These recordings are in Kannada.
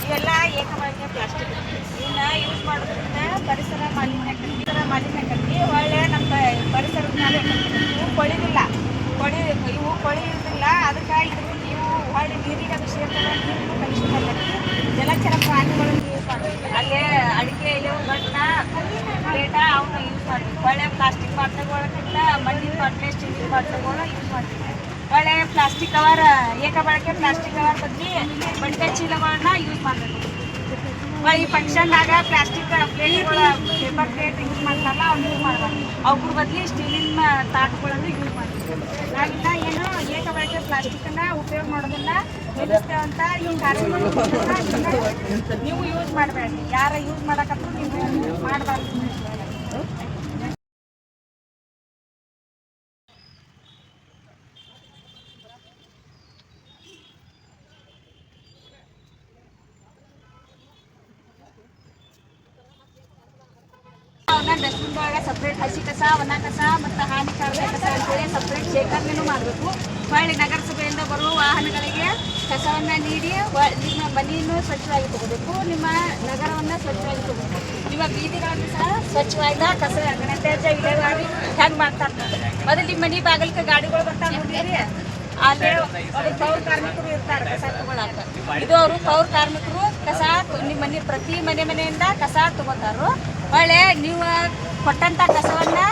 ಇವೆಲ್ಲ ಏಕಬಳಕೆ ಪ್ಲಾಸ್ಟಿಕ್ ಇವನ್ನ ಯೂಸ್ ಮಾಡೋದ್ರಿಂದ ಪರಿಸರ ಮಾಲಿನ್ಯ ಆಕತಿ. ಒಳ್ಳೆ ನಮ್ಮ ಪರಿಸರದ ಮೇಲೆ ಇವು ಕೊಳಿದಿಲ್ಲ, ಇವು ಕೊಳಿಯುವುದಿಲ್ಲ. ಅದಕ್ಕೆ ಇವು ಹೊಳ್ಳಿ ನೀರಿಗೆ ಅದು ಸೇರ್ತವೆ, ನೀರಿಗೂ ಕಲುಷಿತ ಆಕತಿ. ಜಲಚರ ಪ್ರಾಣಿಗಳನ್ನು ಯೂಸ್ ಮಾಡ್ತೀವಿ. ಅಲ್ಲೇ ಅಡಿಕೆ ಎಲೆ ಗಂಟನ ಪ್ಲೇಟ ಅವನ್ನ ಯೂಸ್ ಮಾಡ್ತೀವಿ. ಒಳ್ಳೆ ಪ್ಲಾಸ್ಟಿಕ್ ಪಾತ್ರೆಗಳಕ್ಕಿಂತ ಮಣ್ಣಿನ ಪಾತ್ರೆ, ಸ್ಟೀಲಿನ ಪಾತ್ರೆಗಳು ಯೂಸ್ ಮಾಡ್ತೀವಿ. ಒಳ್ಳೆ ಪ್ಲಾಸ್ಟಿಕ್ ಕವರ್, ಏಕಬಳಕೆ ಪ್ಲಾಸ್ಟಿಕ್ ಕವರ್ ಬದಲಿ ಬಟ್ಟೆ ಚೀಲಗಳನ್ನ ಯೂಸ್ ಮಾಡಬೇಕು. ಈ ಫಂಕ್ಷನ್ದಾಗ ಪ್ಲಾಸ್ಟಿಕ್ ಪ್ಲೇಟ್ಗಳು, ಪೇಪರ್ ಪ್ಲೇಟ್ ಯೂಸ್ ಮಾಡ್ತಾರಲ್ಲ ಅವ್ನು ಯೂಸ್ ಮಾಡಬಾರ್ದು. ಅವ್ರ ಬದಲಿ ಸ್ಟೀಲಿನ ತಾಟುಗಳನ್ನು ಯೂಸ್ ಮಾಡ್ತೀವಿ. ನಾವಿನ್ನ ಏನು ಏಕಬಳಕೆ ಪ್ಲಾಸ್ಟಿಕ್ಕನ್ನು ಉಪಯೋಗ ಮಾಡೋದನ್ನ ನಿಲ್ಲಿಸ್ತೇವೆ ಅಂತ ಈ ಕಾರ್ಯಕ್ರಮ ನೀವು ಯೂಸ್ ಮಾಡಬೇಡಿ. ಯಾರ ಯೂಸ್ ಮಾಡಕತ್ತೂ ನೀವು ಮಾಡಬಾರ್ದು. ಡಸ್ಟ್ಬಿನ್ ಒಳಗೆ ಸಪ್ರೇಟ್ ಹಸಿ ಕಸ, ಒಣ ಕಸ ಮತ್ತು ಹಾನಿಕಾರಕ ಕಸ ಅಂತೇಳಿ ಸಪ್ರೇಟ್ ಶೇಖರಣೆನೂ ಮಾಡಬೇಕು. ಹೊಳ್ಳಿ ನಗರಸಭೆಯಿಂದ ಬರುವ ವಾಹನಗಳಿಗೆ ಕಸವನ್ನು ನೀಡಿ ನಿಮ್ಮ ಮನೆಯನ್ನು ಸ್ವಚ್ಛವಾಗಿ ತಗೋಬೇಕು, ನಿಮ್ಮ ನಗರವನ್ನು ಸ್ವಚ್ಛವಾಗಿ ತಗೋಬೇಕು. ನಿಮ್ಮ ಬೀದಿಗಳನ್ನು ಸಹ ಸ್ವಚ್ಛವಾಗಿ ಕಸ ಘನತ್ಯಾಜ್ಯ ವಿಲೇವಾರಿ ಹೆಂಗೆ ಮಾಡ್ತಾರೆ. ಮೊದಲು ನಿಮ್ಮ ಮನೆ ಬಾಗಿಲಿಗೆ ಗಾಡಿಗಳು ಬರ್ತಾರೆ ನೋಡಿರಿ, ಅಲ್ಲೇ ಅವರು ಪೌರ ಕಾರ್ಮಿಕರು ಇರ್ತಾರೆ ಕಸ ತಗೊಳಕ. ಇದು ಅವರು ಪೌರ ಕಾರ್ಮಿಕರು ಕಸ ನಿಮ್ಮ ಪ್ರತಿ ಮನೆಯಿಂದ ಕಸ ತಗೋತಾರೋ. ಒಳ್ಳೆ ನೀವು ಕೊಟ್ಟಂಥ ಕಸವನ್ನು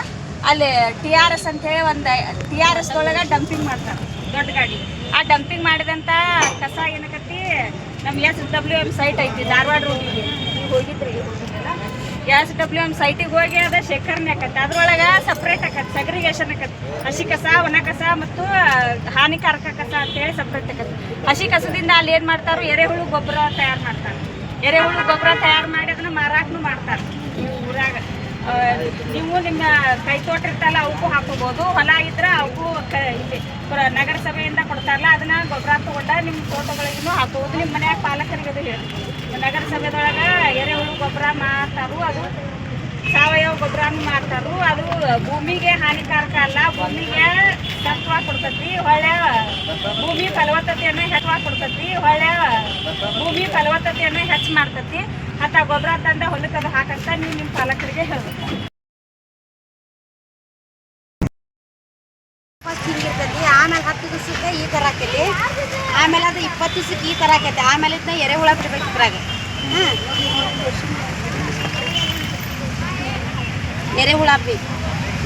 ಅಲ್ಲಿ TRS ಅಂತೇಳಿ ಒಂದು TRS ಒಳಗೆ ಡಂಪಿಂಗ್ ಮಾಡ್ತಾರೆ, ದೊಡ್ಡ ಗಾಡಿ. ಆ ಡಂಪಿಂಗ್ ಮಾಡಿದಂಥ ಕಸ ಏನಕತ್ತಿ ನಮ್ಮ SWM ಸೈಟ್ ಐತಿ ಧಾರವಾಡ ರೋಡಿಗೆ ಹೋಗಿದ್ರಿ. SWM ಸೈಟಿಗೆ ಹೋಗಿ ಅದು ಶೇಖರಣೆ ಆಕತ್ತೆ. ಅದ್ರೊಳಗೆ ಸಪ್ರೇಟ್ ಆಕತ್ತೆ, ಸೆಗ್ರಿಗೇಷನ್ ಆಕತ್ತೆ. ಹಸಿ ಕಸ, ಒಣ ಕಸ ಮತ್ತು ಹಾನಿಕಾರಕ ಕಸ ಅಂತೇಳಿ ಸಪ್ರೇಟ್ ಆಕತ್ತೆ. ಹಸಿ ಕಸದಿಂದ ಅಲ್ಲಿ ಏನು ಮಾಡ್ತಾರೆ, ಎರೆಹುಳು ಗೊಬ್ಬರ ತಯಾರು ಮಾಡ್ತಾರೆ. ಎರೆಹುಳು ಗೊಬ್ಬರ ತಯಾರು ಮಾಡಿ ಅದನ್ನು ಮಾರಾಟನೂ ಮಾಡ್ತಾರೆ. ಊರಾಗ ನೀವು ನಿಮ್ಮ ಕೈ ತೋಟ ಇರ್ತಲ್ಲ ಅವಕ್ಕೂ ಹಾಕೋಬೋದು. ಹೊಲ ಇದ್ರೆ ಅವಕ್ಕೂ ಇಲ್ಲಿ ನಗರಸಭೆಯಿಂದ ಕೊಡ್ತಾರಲ್ಲ ಅದನ್ನ ಗೊಬ್ಬರ ತಗೊಂಡ ನಿಮ್ಮ ತೋಟಗಳಿಗೂ ಹಾಕೋಬೋದು. ನಿಮ್ಮ ಮನ್ಯಾಗ ಪಾಲಕರಿಗೆ ಅದು ಹೇಳ್ತೀವಿ. ನಗರಸಭೆದೊಳಗೆ ಎರೆಹುಳು ಗೊಬ್ಬರ ಮಾಡ್ತಾರು, ಅದು ಸಾವಯವ ಗೊಬ್ಬರನೂ ಮಾಡ್ತಾರು. ಅದು ಭೂಮಿಗೆ ಹಾನಿಕಾರಕ ಅಲ್ಲ, ಭೂಮಿಗೆ ಸತ್ವ ಕೊಡ್ತೈತಿ. ಒಳ್ಳೆ ಭೂಮಿ ಫಲವತ್ತತೆಯನ್ನು ಹೆಚ್ಚು ಮಾಡ್ತೈತಿ. ಅಂತ ಗೊಬ್ಬರ ತಂದ ಹೊಲಕ್ಕೆ ಅದು ಹಾಕಂತ ನೀವು ನಿಮ್ಮ ಪಾಲಕರಿಗೆ ಹೇಳ್ಬೇಕು. ಹಿಂಗಿರ್ತೈತಿ. ಆಮೇಲೆ 10 ದಿವಸಕ್ಕೆ ಈ ಥರ ಆಕೈತಿ. ಆಮೇಲೆ ಅದು 20 ದಿವಸಕ್ಕೆ ಈ ಥರ ಆಕೈತಿ. ಆಮೇಲೆ ಇದನ್ನ ಎರೆಹುಳ ಬಿಡ್ಬೇಕು ಇದ್ರಾಗ. ಎರೆಹುಳ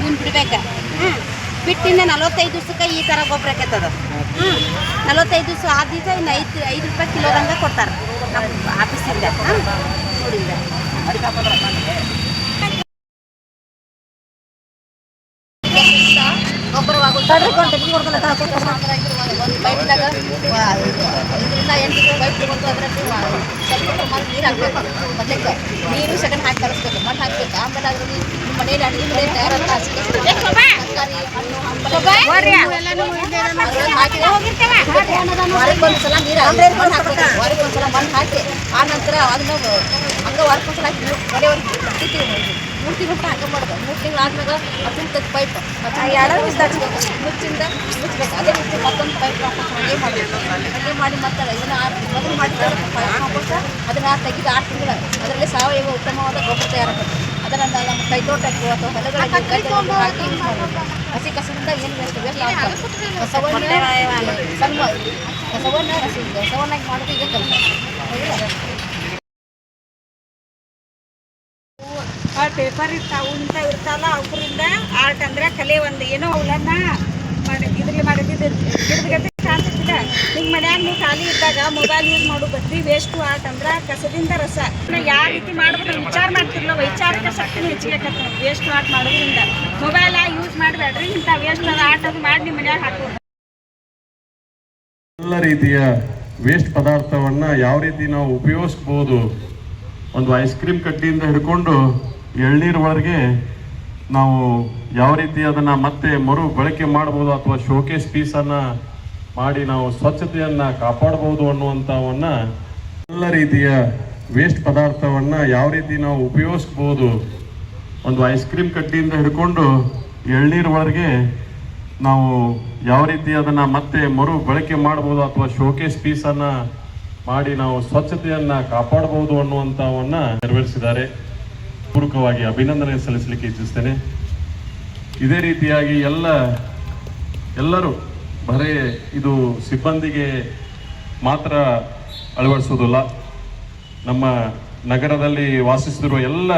ಇವನ್ ಬಿಡ್ಬೇಕು. ಬಿಟ್ಟಿಂದ 45 ದಿವಸಕ್ಕೆ ಈ ಥರ ಗೊಬ್ಬರ ಆಕೈತದ. 45 ದಿವಸ ಆದ ದಿವಸ ಇನ್ನು 5 ರೂಪಾಯಿ ಕಿಲೋದಂಗೆ ಕೊಡ್ತಾರೆ ನಮ್ಮ ಆಫೀಸಿಂದ. ನೋಡಿಂದ ಗೊಬ್ಬರವಾಗುತ್ತೆ. ಬೈಟ್ನಾಗ 5ರಿಂದ 8 ಬೈಟ್ ತಗೊಂಡು ಅದರಲ್ಲಿ ಸ್ವಲ್ಪ ಪ್ರಮಾಣ ನೀರು ಹಾಕಬೇಕು. ಮೊದಲಕ್ಕೆ ನೀರು ಸೆಕೆಂಡ್ ಹಾಕಿ ಕಲಿಸ್ಬೇಕು, ಮಣ್ಣು ಹಾಕಬೇಕು. ಆಮೇಲೆ ಅದರಲ್ಲಿ ನಿಮ್ಮ ಮನೇಲಿ ಅಡುಗೆ ಮನೆ ತಯಾರಾದ ತರಕಾರಿ, ಹಣ್ಣು, ಹಂಪಲ ವಾರಕ್ಕೊಂದ್ಸಲ ನೀರು ಮಣ್ಣು ಹಾಕಬೇಕು. ವಾರಕ್ಕೊಂದ್ಸಲ ಮಣ್ಣು ಹಾಕಿ ಆ ನಂತರ ಅದನ್ನ ಹಂಗೆ ವಾರಕ್ಕೊಂದ್ಸಲ ಹಾಕಿ ಮನೆಯವ್ರಿಗೆ 3 ತಿಂಗಳು ಹಂಗೆ ಮಾಡೋದು. 3 ತಿಂಗಳು ಆದ್ಮೇಲೆ ಅದನ್ನ ಪೈಪ್ ಮುಚ್ಚಿಂದ ಮುಚ್ಚಬೇಕು. ಅದೇ ಮುಚ್ಚಿ ಮತ್ತೊಂದು ಪೈಪ್ ಹಾಕಿ ಮಾಡಬೇಕು. ಹಾಗೆ ಮಾಡಿ ಮತ್ತೆ ಇದನ್ನ ಮೊದಲು ಮಾಡಿದ್ರೆ ಅದನ್ನ ತೆಗೆದು 6 ತಿಂಗಳು ಅದರಲ್ಲಿ ಸಾವಯವ ಉತ್ತಮವಾದ ಗೊಬ್ಬರ ತಯಾರಾಗುತ್ತೆ. ಅದನ್ನು ನಮ್ಮ ಕೈ ತೋಟಕ್ಕೆ ಅಥವಾ ಹೊಲಗಳಿಗೆ ಗದ್ದೆಗಳಿಗೆ ಹಾಕಿ ಯೂಸ್ ಮಾಡಬೇಕು. ಹಸಿ ಕಸದಿಂದ ಏನು ವೇಸ್ಟ್ ಆಗ್ತದೆ ಕಸವನ್ನಾಗಿ ಮಾಡೋದು ಈಗ ಕೆಲಸ. ಪೇಪರ್ ಇರ್ತಾವಲ್ಲ ಅವರಿಂದ ಆರ್ಟ್ ಅಂದ್ರೆ ಕಲೆ ಒಂದು ಏನೋ ಅವಳನ್ನ ಇದ್ರಲ್ಲಿ ಮಾಡಿದ್ದು ಕಾಣಿಸ್ತಿದೆ. ನಿಮ್ಮ ಮನ್ಯಾಗ ನೀವು ಖಾಲಿ ಇದ್ದಾಗ ಮೊಬೈಲ್ ಯೂಸ್ ಮಾಡೋ ಬದ್ಲಿ ವೇಸ್ಟ್ ಆರ್ಟ್ ಅಂದ್ರೆ ಕಸದಿಂದ ರಸ ಯಾವ ರೀತಿ ಮಾಡ್ಬೇಕು ವಿಚಾರ ಮಾಡ್ತಿರ್ಲ. ವೈಚಾರಿಕ ಶಕ್ತಿನೂ ಹೆಚ್ಚಿಗೆ ಆಕತ್ತೆ ವೇಸ್ಟ್ ಆರ್ಟ್ ಮಾಡೋದ್ರಿಂದ. ಮೊಬೈಲ್ ಯೂಸ್ ಮಾಡಬೇಡ್ರಿ, ಇಂಥ ವೇಸ್ಟ್ ಆರ್ಟ್ ಅದು ಮಾಡಿ ನಿಮ್ಮ ಮನ್ಯಾಗ ಹಾಕೋದು. ಎಲ್ಲ ರೀತಿಯ ವೇಸ್ಟ್ ಪದಾರ್ಥವನ್ನು ಯಾವ ರೀತಿ ನಾವು ಉಪಯೋಗಿಸ್ಬೋದು, ಒಂದು ಐಸ್ ಕ್ರೀಮ್ ಕಡ್ಡಿಯಿಂದ ಹಿಡ್ಕೊಂಡು ಎಳ್ನೀರವರೆಗೆ ನಾವು ಯಾವ ರೀತಿ ಅದನ್ನು ಮತ್ತೆ ಮರು ಬಳಕೆ ಮಾಡ್ಬೋದು ಅಥವಾ ಶೋಕೇಸ್ ಪೀಸನ್ನು ಮಾಡಿ ನಾವು ಸ್ವಚ್ಛತೆಯನ್ನು ಕಾಪಾಡ್ಬೋದು ಅನ್ನುವಂಥವನ್ನು ಎಲ್ಲ ರೀತಿಯ ವೇಸ್ಟ್ ಪದಾರ್ಥವನ್ನು ಯಾವ ರೀತಿ ನಾವು ಉಪಯೋಗಿಸ್ಬೋದು, ಒಂದು ಐಸ್ ಕ್ರೀಮ್ ಕಡ್ಡಿಯಿಂದ ಹಿಡ್ಕೊಂಡು ಎಳ್ನೀರವರೆಗೆ ನಾವು ಯಾವ ರೀತಿ ಅದನ್ನು ಮತ್ತೆ ಮರು ಬಳಕೆ ಮಾಡ್ಬೋದು ಅಥವಾ ಶೋಕೇಸ್ ಪೀಸನ್ನು ಮಾಡಿ ನಾವು ಸ್ವಚ್ಛತೆಯನ್ನು ಕಾಪಾಡಬಹುದು ಅನ್ನುವಂಥವನ್ನ ನೆರವೇರಿಸಿದ್ದಾರೆ. ಪೂರ್ವಕವಾಗಿ ಅಭಿನಂದನೆ ಸಲ್ಲಿಸಲಿಕ್ಕೆ ಇಚ್ಛಿಸ್ತೇನೆ. ಇದೇ ರೀತಿಯಾಗಿ ಎಲ್ಲರೂ ಬರೀ ಇದು ಸಿಬ್ಬಂದಿಗೆ ಮಾತ್ರ ಅಳವಡಿಸುವುದಿಲ್ಲ, ನಮ್ಮ ನಗರದಲ್ಲಿ ವಾಸಿಸುತ್ತಿರುವ ಎಲ್ಲ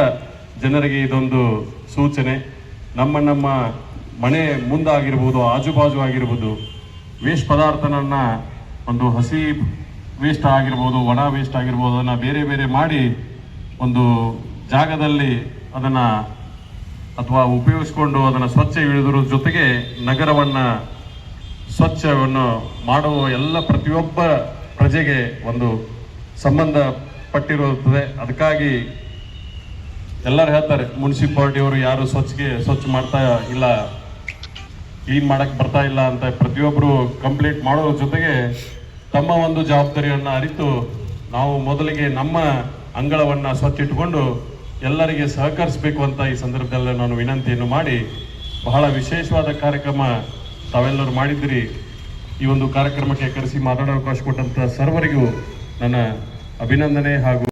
ಜನರಿಗೆ ಇದೊಂದು ಸೂಚನೆ. ನಮ್ಮ ಮನೆ ಮುಂದಾಗಿರ್ಬೋದು, ಆಜುಬಾಜು ಆಗಿರ್ಬೋದು, ವೇಸ್ಟ್ ಪದಾರ್ಥನನ್ನು ಒಂದು ಹಸಿ ವೇಸ್ಟ್ ಆಗಿರ್ಬೋದು, ಒಣ ವೇಸ್ಟ್ ಆಗಿರ್ಬೋದು, ಅದನ್ನು ಬೇರೆ ಬೇರೆ ಮಾಡಿ ಒಂದು ಜಾಗದಲ್ಲಿ ಅದನ್ನು ಅಥವಾ ಉಪಯೋಗಿಸ್ಕೊಂಡು ಅದನ್ನು ಸ್ವಚ್ಛ ಇಳಿದ್ರ ಜೊತೆಗೆ ನಗರವನ್ನು ಸ್ವಚ್ಛವನ್ನು ಮಾಡುವ ಎಲ್ಲ ಪ್ರತಿಯೊಬ್ಬ ಪ್ರಜೆಗೆ ಒಂದು ಸಂಬಂಧಪಟ್ಟಿರುತ್ತದೆ. ಅದಕ್ಕಾಗಿ ಎಲ್ಲರೂ ಹೇಳ್ತಾರೆ ಮುನ್ಸಿಪಾಲ್ಟಿಯವರು ಯಾರು ಸ್ವಚ್ಛ ಮಾಡ್ತಾ ಇಲ್ಲ, ಕ್ಲೀನ್ ಮಾಡಕ್ಕೆ ಬರ್ತಾ ಇಲ್ಲ ಅಂತ ಪ್ರತಿಯೊಬ್ಬರು ಕಂಪ್ಲೇಂಟ್ ಮಾಡೋ ಜೊತೆಗೆ ತಮ್ಮ ಒಂದು ಜವಾಬ್ದಾರಿಯನ್ನು ಅರಿತು ನಾವು ಮೊದಲಿಗೆ ನಮ್ಮ ಅಂಗಳವನ್ನು ಸ್ವಚ್ಛ ಇಟ್ಟುಕೊಂಡು ಎಲ್ಲರಿಗೆ ಸಹಕರಿಸಬೇಕು ಅಂತ ಈ ಸಂದರ್ಭದಲ್ಲಿ ನಾನು ವಿನಂತಿಯನ್ನು ಮಾಡಿ, ಬಹಳ ವಿಶೇಷವಾದ ಕಾರ್ಯಕ್ರಮ ತಾವೆಲ್ಲರೂ ಮಾಡಿದ್ದೀರಿ. ಈ ಒಂದು ಕಾರ್ಯಕ್ರಮಕ್ಕೆ ಕರೆಸಿ ಮಾತಾಡೋ ಅವಕಾಶ ಕೊಟ್ಟಂಥ ಸರ್ವರಿಗೂ ನನ್ನ ಅಭಿನಂದನೆ ಹಾಗೂ